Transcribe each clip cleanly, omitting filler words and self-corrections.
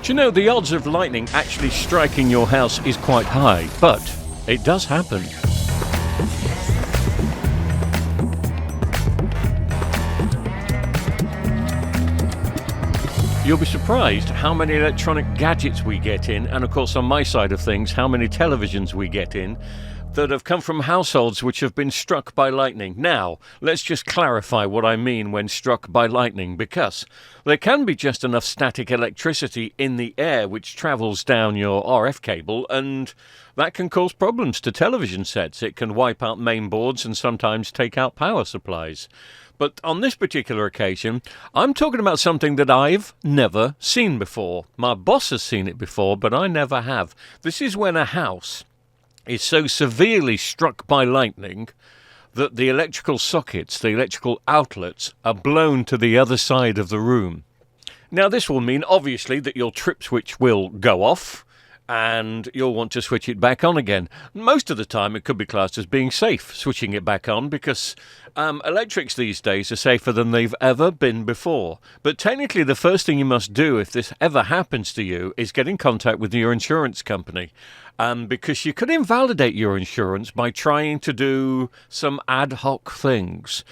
Do you know the odds of lightning actually striking your house is quite high, but it does happen. You'll be surprised how many electronic gadgets we get in, and of course on my side of things, how many televisions we get in that have come from households which have been struck by lightning. Now, let's just clarify what I mean when struck by lightning, because there can be just enough static electricity in the air which travels down your RF cable, and that can cause problems to television sets. It can wipe out main boards and sometimes take out power supplies. But on this particular occasion, I'm talking about something that I've never seen before. My boss has seen it before, but I never have. This is when a house is so severely struck by lightning that the electrical sockets, the electrical outlets, are blown to the other side of the room. Now, this will mean, obviously, that your trip switch will go off, and you'll want to switch it back on again. Most of the time it could be classed as being safe, switching it back on, because electrics these days are safer than they've ever been before. But technically the first thing you must do if this ever happens to you is get in contact with your insurance company, because you could invalidate your insurance by trying to do some ad hoc things.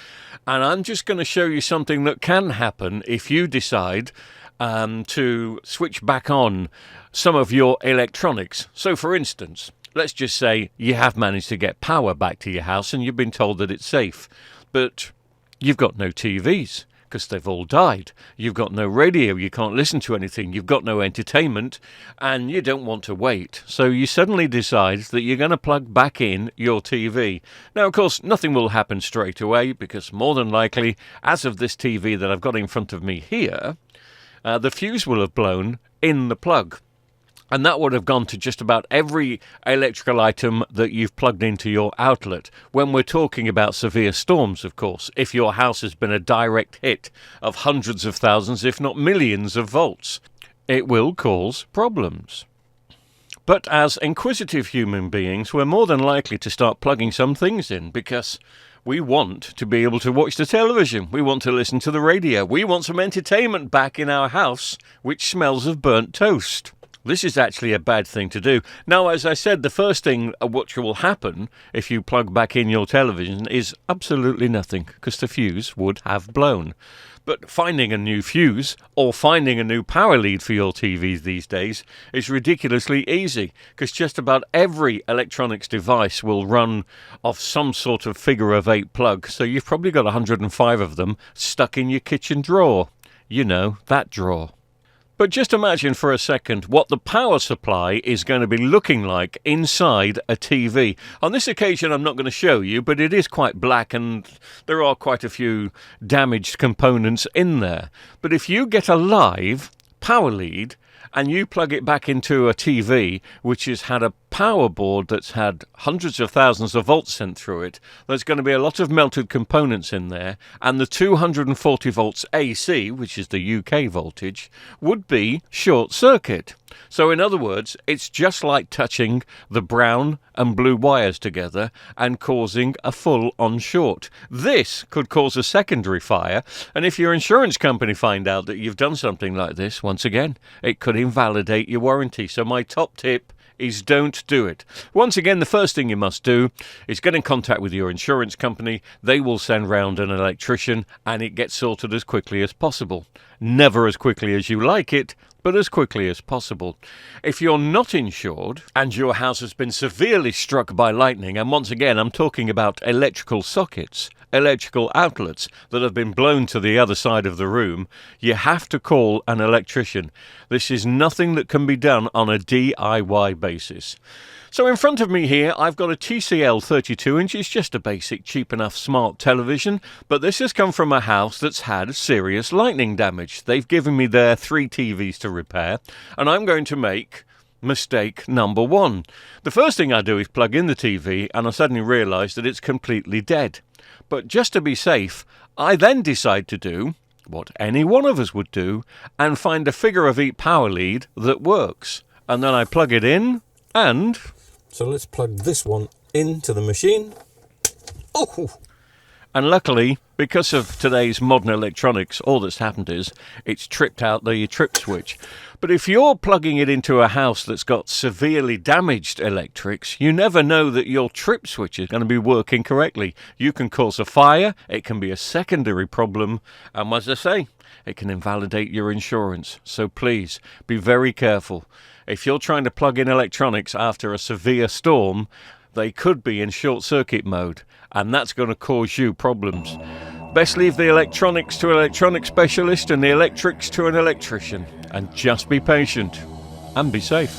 And I'm just going to show you something that can happen if you decide to switch back on some of your electronics. So for instance, let's just say you have managed to get power back to your house and you've been told that it's safe, but you've got no TVs because they've all died. You've got no radio, you can't listen to anything, you've got no entertainment, and you don't want to wait. So you suddenly decide that you're going to plug back in your TV. Now, of course, nothing will happen straight away because more than likely, as of this TV that I've got in front of me here, the fuse will have blown in the plug. And that would have gone to just about every electrical item that you've plugged into your outlet. When we're talking about severe storms, of course, if your house has been a direct hit of hundreds of thousands, if not millions of volts, it will cause problems. But as inquisitive human beings, we're more than likely to start plugging some things in because we want to be able to watch the television. We want to listen to the radio. We want some entertainment back in our house, which smells of burnt toast. This is actually a bad thing to do. Now, as I said, the first thing which will happen if you plug back in your television is absolutely nothing, because the fuse would have blown. But finding a new fuse or finding a new power lead for your TVs these days is ridiculously easy, because just about every electronics device will run off some sort of figure-of-eight plug, so you've probably got 105 of them stuck in your kitchen drawer. You know, that drawer. But just imagine for a second what the power supply is going to be looking like inside a TV. On this occasion, I'm not going to show you, but it is quite black and there are quite a few damaged components in there. But if you get a live power lead and you plug it back into a TV which has had a power board that's had hundreds of thousands of volts sent through it, there's going to be a lot of melted components in there, and the 240 volts AC, which is the UK voltage, would be short circuit. So in other words, it's just like touching the brown and blue wires together and causing a full-on short. This could cause a secondary fire, and if your insurance company find out that you've done something like this, once again, it could invalidate your warranty. So my top tip is don't do it. Once again, the first thing you must do is get in contact with your insurance company. They will send round an electrician and it gets sorted as quickly as possible. Never as quickly as you like it, but as quickly as possible. If you're not insured and your house has been severely struck by lightning, and once again I'm talking about electrical sockets, electrical outlets that have been blown to the other side of the room, you have to call an electrician. This is nothing that can be done on a DIY basis. So in front of me here, I've got a TCL 32 inch. It's just a basic, cheap enough smart television, but this has come from a house that's had serious lightning damage. They've given me their 3 TVs to repair, and I'm going to make mistake number 1. The first thing I do is plug in the TV, and I suddenly realise that it's completely dead. But just to be safe, I then decide to do what any one of us would do and find a figure-of-eight power lead that works. And then I plug it in, and so let's plug this one into the machine. Oh! And luckily, Because of today's modern electronics, all that's happened is it's tripped out the trip switch. But if you're plugging it into a house that's got severely damaged electrics, you never know that your trip switch is going to be working correctly. You can cause a fire, it can be a secondary problem, and as I say, it can invalidate your insurance. So please, be very careful. If you're trying to plug in electronics after a severe storm, they could be in short circuit mode, and that's going to cause you problems. Best leave the electronics to an electronics specialist and the electrics to an electrician. And just be patient and be safe.